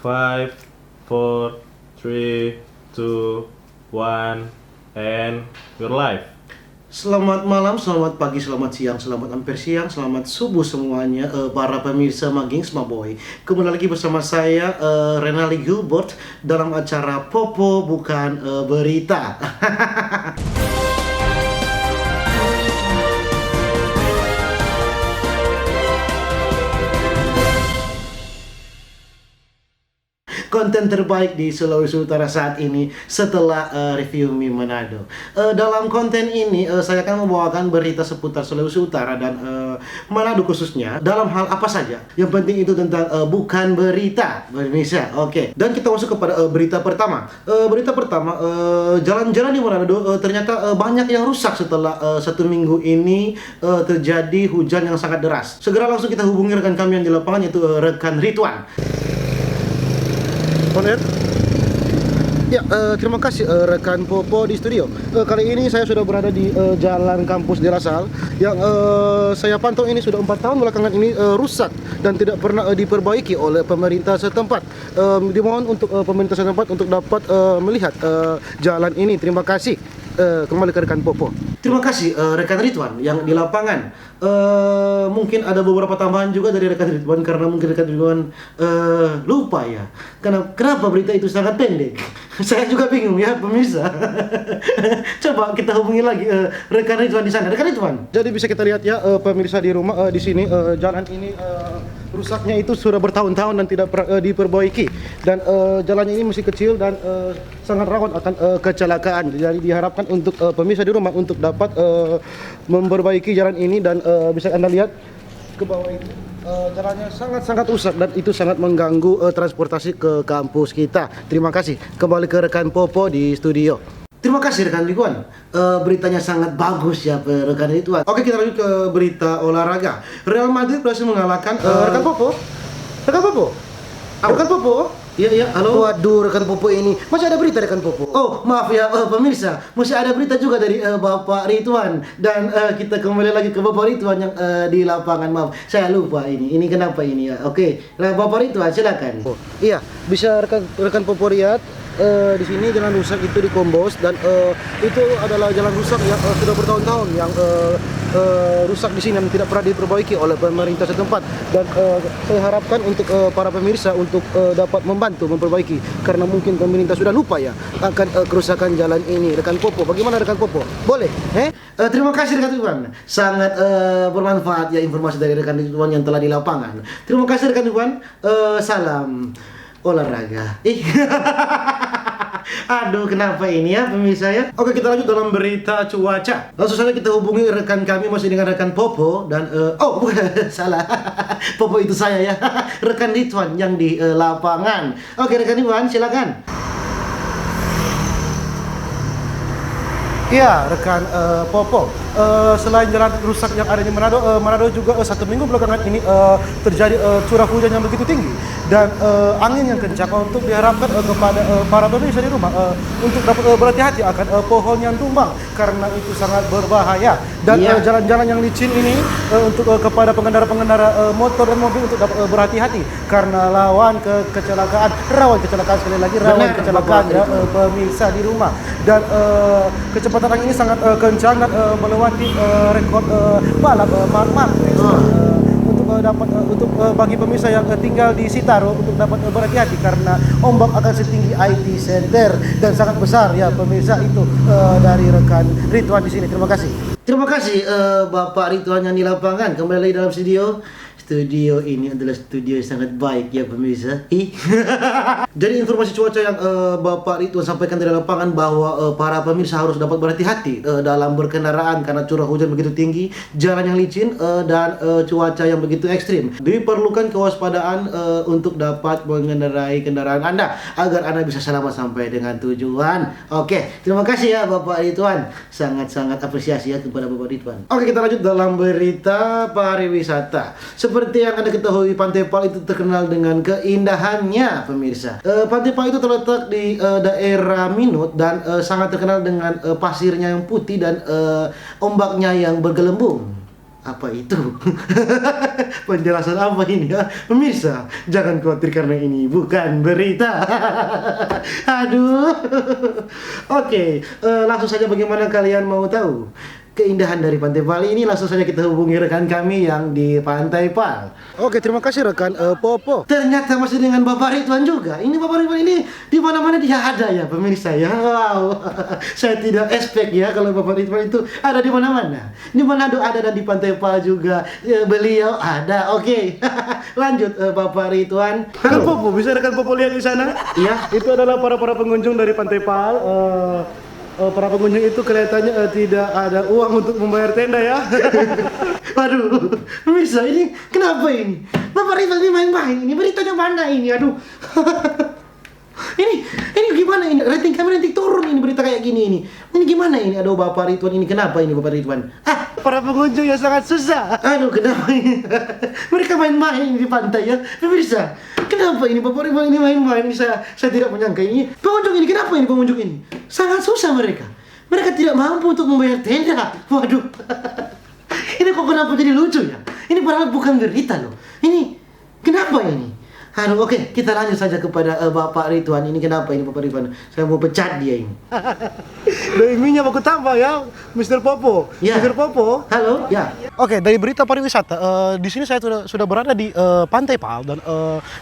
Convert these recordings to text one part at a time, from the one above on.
Five, four, three, two, one, and you're live. Selamat malam, selamat pagi, selamat siang, selamat hampir siang, selamat subuh semuanya para pemirsa Maging Smaboy. Kembali lagi bersama saya Renali Gilbert dalam acara Popo Bukan Berita. Konten terbaik di Sulawesi Utara saat ini setelah review mie Manado. Dalam konten ini saya akan membawakan berita seputar Sulawesi Utara dan Manado khususnya dalam hal apa saja. Yang penting itu tentang bukan berita Indonesia. Oke. Dan kita masuk kepada berita pertama. Berita pertama, jalan-jalan di Manado ternyata banyak yang rusak setelah 1 minggu ini terjadi hujan yang sangat deras. Segera langsung kita hubungi rekan kami yang di lapangan yaitu rekan Ridwan. On air? Ya, terima kasih rekan Popo di studio. Kali ini saya sudah berada di Jalan Kampus di Lasal yang saya pantau ini sudah 4 tahun belakangan ini rusak dan tidak pernah diperbaiki oleh pemerintah setempat. Dimohon untuk pemerintah setempat untuk dapat melihat jalan ini. Terima kasih. Kembali ke rekan Popo. Terima kasih rekan Ridwan yang di lapangan. Mungkin ada beberapa tambahan juga dari rekan Ridwan karena mungkin rekan Ridwan lupa ya. Kenapa berita itu sangat pendek? Saya juga bingung ya pemirsa. Coba kita hubungi lagi rekan Ridwan di sana. Rekan Ridwan. Jadi bisa kita lihat ya pemirsa di rumah di sini jalan ini rusaknya itu sudah bertahun-tahun dan tidak diperbaiki dan jalannya ini masih kecil dan sangat rawan akan kecelakaan. Jadi diharapkan untuk pemirsa di rumah untuk dapat memperbaiki jalan ini dan bisa Anda lihat ke bawah itu jalannya sangat-sangat rusak dan itu sangat mengganggu transportasi ke kampus kita. Terima kasih. Kembali ke rekan Popo di studio. Terima kasih rekan Ridwan. Beritanya sangat bagus ya rekan Ridwan. Oke, kita lanjut ke berita olahraga. Real Madrid berhasil mengalahkan rekan Popo. Rekan Popo. Rekan Popo. Iya, halo. Waduh, rekan Popo ini. Masih ada berita rekan Popo. Oh, maaf ya pemirsa. Masih ada berita juga dari Bapak Ridwan dan kita kembali lagi ke Bapak Ridwan yang di lapangan. Maaf, saya lupa ini. Ini kenapa ini ya? Oke. Nah, Bapak Ridwan silakan. Oh, iya, bisa rekan Popo lihat di sini jalan rusak itu di Kombos dan itu adalah jalan rusak yang sudah bertahun-tahun yang rusak di sini dan tidak pernah diperbaiki oleh pemerintah setempat dan saya harapkan untuk para pemirsa untuk dapat membantu memperbaiki karena mungkin pemerintah sudah lupa ya akan kerusakan jalan ini. Rekan Popo, bagaimana rekan Popo? Boleh? Terima kasih rekan Ridwan. Sangat bermanfaat ya informasi dari rekan Ridwan yang telah di lapangan. Terima kasih rekan Ridwan. Salam olahraga. Aduh, kenapa ini ya pemirsa ya? Oke, kita lanjut dalam berita cuaca. Langsung saja kita hubungi rekan kami masih dengan rekan Popo dan oh bukan salah. Popo itu saya ya. Rekan Ridwan yang di lapangan. Oke, rekan Ridwan silakan. Iya, rekan Popo. Selain jalan rusak yang ada di Manado, Manado juga 1 minggu belakangan ini terjadi curah hujan yang begitu tinggi dan angin yang kencang. Untuk diharapkan kepada para pemirsa di rumah untuk dapat berhati-hati akan pohon yang tumbang karena itu sangat berbahaya dan jalan-jalan yang licin ini untuk kepada pengendara-pengendara motor dan mobil untuk dapat berhati-hati karena rawan kecelakaan sekali lagi rawan kecelakaan ya pemirsa di rumah dan kecepatan angin ini sangat kencang dan melewati rekod balap untuk bagi pemirsa yang tinggal di Sitaro untuk dapat berhati-hati karena ombak akan setinggi IT Center dan sangat besar ya pemirsa. Itu dari rekan Ridwan di sini. Terima kasih. Terima kasih Bapak Ridwan yang di lapangan. Kembali lagi dalam studio. Studio ini adalah studio yang sangat baik ya pemirsa. Jadi informasi cuaca yang Bapak Ridwan sampaikan dari lapangan bahwa para pemirsa harus dapat berhati-hati dalam berkendaraan karena curah hujan begitu tinggi, jalan yang licin dan cuaca yang begitu ekstrim. Diperlukan kewaspadaan untuk dapat mengendarai kendaraan Anda agar Anda bisa selamat sampai dengan tujuan. Oke, terima kasih ya Bapak Ridwan. Sangat-sangat apresiasi ya kepada Bapak Ridwan. Oke, kita lanjut dalam berita pariwisata. Seperti yang Anda ketahui, Pantai Pal itu terkenal dengan keindahannya, pemirsa. Pantai Pal itu terletak di daerah Minut dan sangat terkenal dengan pasirnya yang putih dan ombaknya yang bergelembung. Apa itu? Penjelasan apa ini ya? Pemirsa, jangan khawatir karena ini bukan berita. Aduh. Oke, langsung saja bagaimana kalian mau tahu keindahan dari Pantai Pal ini? Langsung saja kita hubungi rekan kami yang di Pantai Pal. Oke, terima kasih rekan Popo. Ternyata masih dengan Bapak Ridwan juga. Ini Bapak Ridwan ini di mana-mana dia ada ya, pemirsa ya. Wow. Saya tidak expect ya kalau Bapak Ridwan itu ada di mana-mana. Di Manado ada dan di Pantai Pal juga. Ya, beliau ada. Oke. Lanjut Bapak Ridwan. Rekan Popo, bisa rekan Popo lihat di sana? Iya. Itu adalah para pengunjung dari Pantai Pal. Para pengunjung itu kelihatannya tidak ada uang untuk membayar tenda ya. Waduh, pemirsa ini kenapa ini? Bapak Ridwan ini main-main. Ini beritanya mana ini? Aduh. Ini gimana ini? Rating kami nanti turun ini berita kayak gini ini. Ini gimana ini? Aduh Bapak Ridwan ini kenapa ini Bapak Ridwan? Para pengunjung yang sangat susah. Aduh kenapa ini? Mereka main-main di pantai ya. Pemirsa, kenapa ini Bapak Ridwan ini main-main? Ini saya tidak menyangka ini. Pengunjung ini kenapa ini pengunjung ini? Sangat susah mereka. Mereka tidak mampu untuk membayar tenda. Waduh. Ini kok kenapa jadi lucu ya? Ini padahal bukan berita loh. Ini kenapa ini? Aduh, oke, kita lanjut saja kepada Bapak Ridwan. Ini kenapa ini Bapak Ridwan? Saya mau pecat dia ini. Dari minyak aku tambah ya, Mr. Popo. Ya. Mr. Popo. Halo, ya. Oke, dari berita pariwisata, di sini saya sudah berada di Pantai Pal dan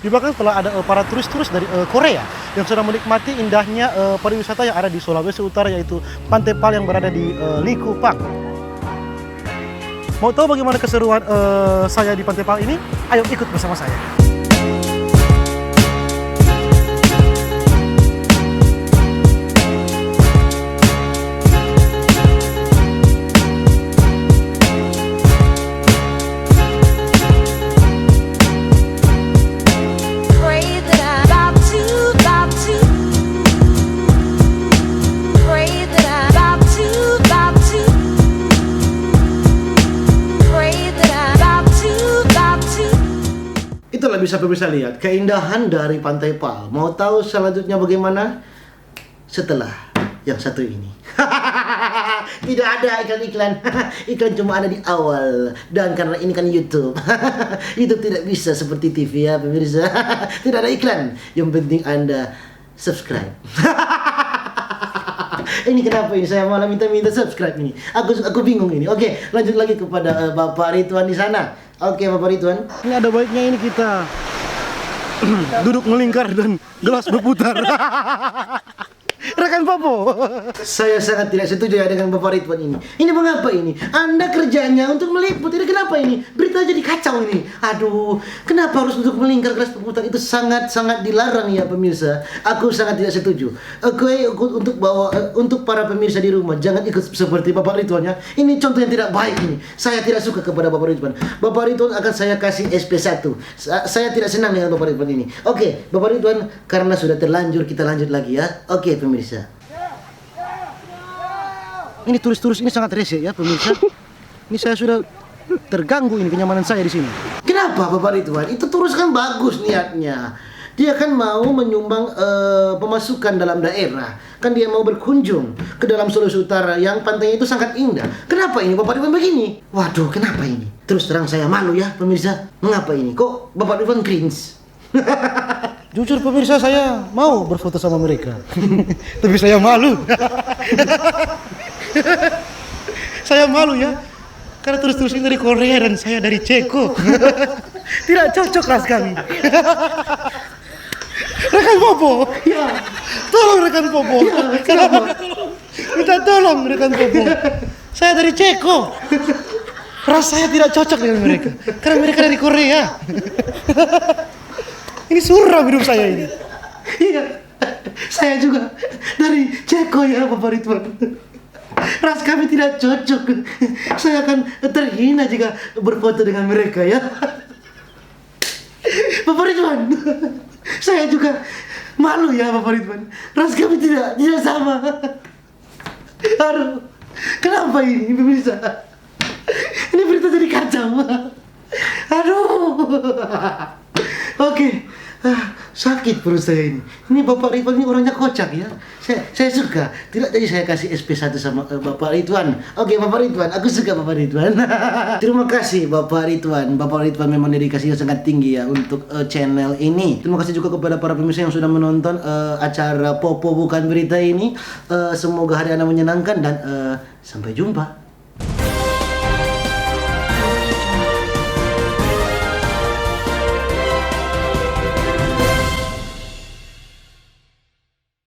di belakang telah ada para turis-turis dari Korea yang sedang menikmati indahnya pariwisata yang ada di Sulawesi Utara, yaitu Pantai Pal yang berada di Likupang. Mau tahu bagaimana keseruan saya di Pantai Pal ini? Ayo ikut bersama saya. Itulah bisa lihat keindahan dari Pantai Pal. Mau tahu selanjutnya bagaimana? Setelah yang satu ini. Tidak ada iklan-iklan. Iklan cuma ada di awal. Dan karena ini kan YouTube. YouTube tidak bisa seperti TV ya pemirsa. Tidak ada iklan. Yang penting Anda subscribe. Ini kenapa ini? Saya malah minta subscribe ini. Aku bingung ini. Oke, lanjut lagi kepada Bapak Ridwan di sana. Oke, Bapak Ridwan. Ini ada baiknya ini kita duduk melingkar dan gelas berputar. Rekan Popo. Saya sangat tidak setuju ya dengan Bapak Ridwan ini. Ini mengapa ini? Anda kerjanya untuk meliput. Ini kenapa ini? Berita jadi kacau ini. Aduh, kenapa harus untuk melingkar gelas berputar? Itu sangat-sangat dilarang ya pemirsa. Aku sangat tidak setuju. Oke, untuk para pemirsa di rumah jangan ikut seperti Bapak Ridwan ya. Ini contoh yang tidak baik ini. Saya tidak suka kepada Bapak Ridwan. Bapak Ridwan akan saya kasih SP1. Saya tidak senang dengan Bapak Ridwan ini. Oke, Bapak Ridwan, karena sudah terlanjur kita lanjut lagi ya. Oke, pemirsa. Ini turis-turis ini sangat rese ya pemirsa. Ini saya sudah terganggu ini kenyamanan saya di sini. Kenapa Bapak Ridwan? Itu turis kan bagus niatnya. Dia kan mau menyumbang pemasukan dalam daerah. Kan dia mau berkunjung ke dalam Sulawesi Utara yang pantainya itu sangat indah. Kenapa ini Bapak Ridwan begini? Waduh, kenapa ini? Terus terang saya malu ya pemirsa. Mengapa ini? Kok Bapak Ridwan cringe? Jujur pemirsa, saya mau berfoto sama mereka. Tapi saya malu. Saya malu ya. Karena turis-turis ini dari Korea dan saya dari Ceko. Tidak cocok ras kami. Rekan Popo. Ya. Tolong rekan Popo. Ya, kenapa? Minta tolong rekan Popo. Saya dari Ceko. Ras saya tidak cocok dengan mereka. Karena mereka dari Korea. Ini suram hidup saya ini. Iya, saya juga dari Ceko ya Bapak Ridwan. Ras kami tidak cocok. Saya akan terhina jika berfoto dengan mereka ya. Bapak Ridwan, saya juga malu ya Bapak Ridwan. Ras kami tidak sama. Aduh, kenapa ini pemirsa? Ini berita jadi kacau. Aduh. Oke, sakit perut saya ini. Ini Bapak Ridwan ini orangnya kocak ya. Saya suka. Tidak, jadi saya kasih SP1 sama Bapak Ridwan. Oke, Bapak Ridwan, aku suka Bapak Ridwan. Terima kasih Bapak Ridwan. Bapak Ridwan memang dedikasinya sangat tinggi ya untuk channel ini. Terima kasih juga kepada para pemirsa yang sudah menonton acara Popo Bukan Berita ini. Semoga hari Anda menyenangkan dan sampai jumpa.